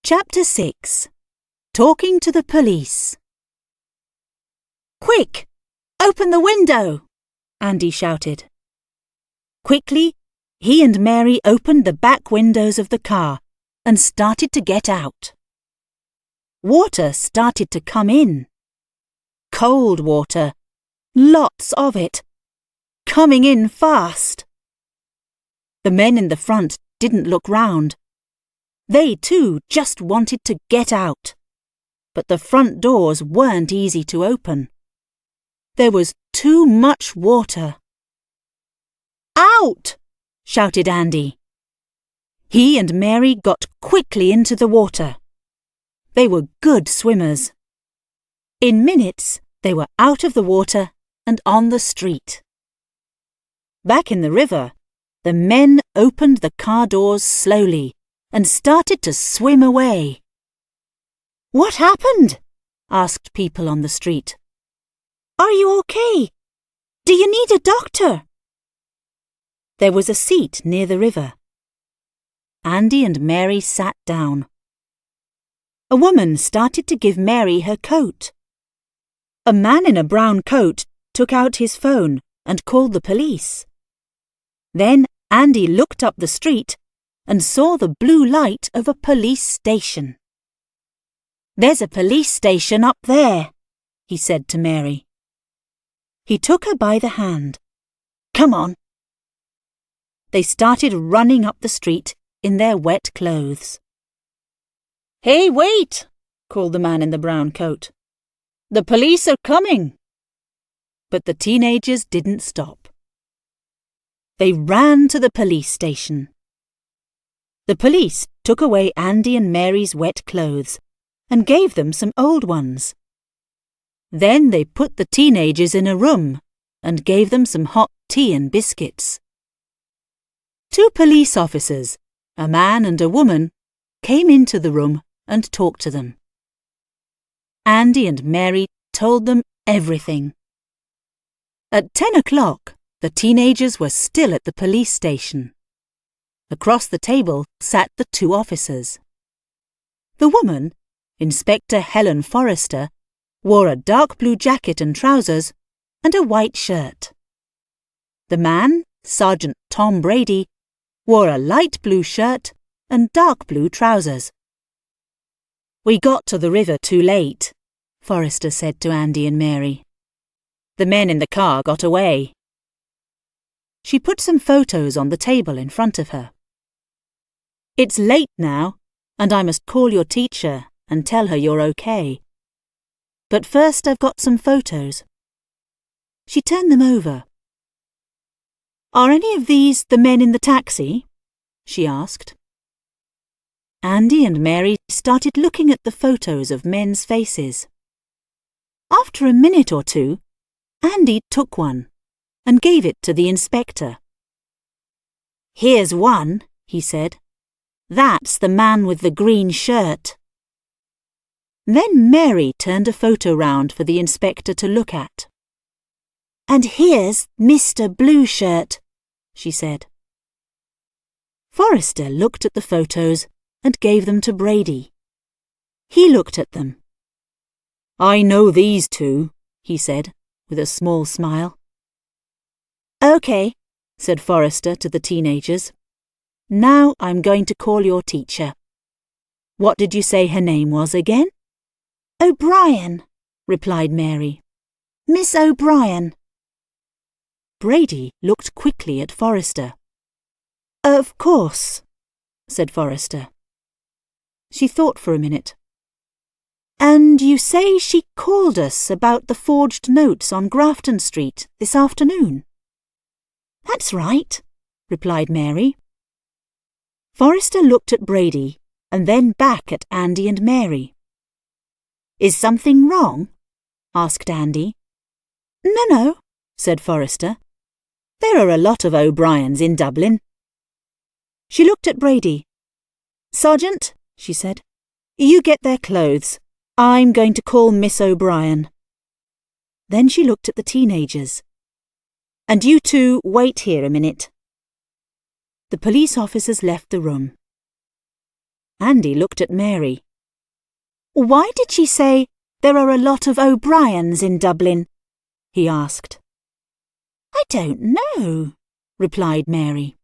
Chapter 6. Talking to the Police. "Quick! Open the window!" Andy shouted. Quickly, he and Mary opened the back windows of the car and started to get out. Water started to come in. Cold water, lots of it, coming in fast. The men in the front didn't look round. They too just wanted to get out, but the front doors weren't easy to open. There was too much water. "Out!" shouted Andy. He and Mary got quickly into the water. They were good swimmers. In minutes, they were out of the water and on the street. Back in the river, the men opened the car doors slowly and started to swim away. "What happened?" asked people on the street. "Are you okay? Do you need a doctor?" There was a seat near the river. Andy and Mary sat down. A woman started to give Mary her coat. A man in a brown coat took out his phone and called the police. Then Andy looked up the street and saw the blue light of a police station. "There's a police station up there," he said to Mary. He took her by the hand. "Come on." They started running up the street in their wet clothes. "Hey, wait!" called the man in the brown coat. "The police are coming." But the teenagers didn't stop. They ran to the police station. The police took away Andy and Mary's wet clothes and gave them some old ones. Then they put the teenagers in a room and gave them some hot tea and biscuits. Two police officers, a man and a woman, came into the room and talked to them. Andy and Mary told them everything. At 10 o'clock, the teenagers were still at the police station. Across the table sat the two officers. The woman, Inspector Helen Forrester, wore a dark blue jacket and trousers and a white shirt. The man, Sergeant Tom Brady, wore a light blue shirt and dark blue trousers. "We got to the river too late," Forrester said to Andy and Mary. "The men in the car got away." She put some photos on the table in front of her. "It's late now, and I must call your teacher and tell her you're okay. But first I've got some photos." She turned them over. "Are any of these the men in the taxi?" she asked. Andy and Mary started looking at the photos of men's faces. After a minute or two, Andy took one and gave it to the inspector. "Here's one," he said. "That's the man with the green shirt." Then Mary turned a photo round for the inspector to look at. "And here's Mr. Blue Shirt," she said. Forrester looked at the photos and gave them to Brady. He looked at them. "I know these two," he said, with a small smile. "OK," said Forrester to the teenagers. "Now I'm going to call your teacher. What did you say her name was again?" "O'Brien," replied Mary. "Miss O'Brien." Brady looked quickly at Forrester. "Of course," said Forrester. She thought for a minute. "And you say she called us about the forged notes on Grafton Street this afternoon?" "That's right," replied Mary. Forrester looked at Brady and then back at Andy and Mary. "Is something wrong?" asked Andy. No, said Forrester. "There are a lot of O'Briens in Dublin." She looked at Brady. "Sergeant," she said, "you get their clothes. I'm going to call Miss O'Brien." Then she looked at the teenagers. "And you two wait here a minute." The police officers left the room. Andy looked at Mary. "Why did she say there are a lot of O'Briens in Dublin?" he asked. "I don't know," replied Mary.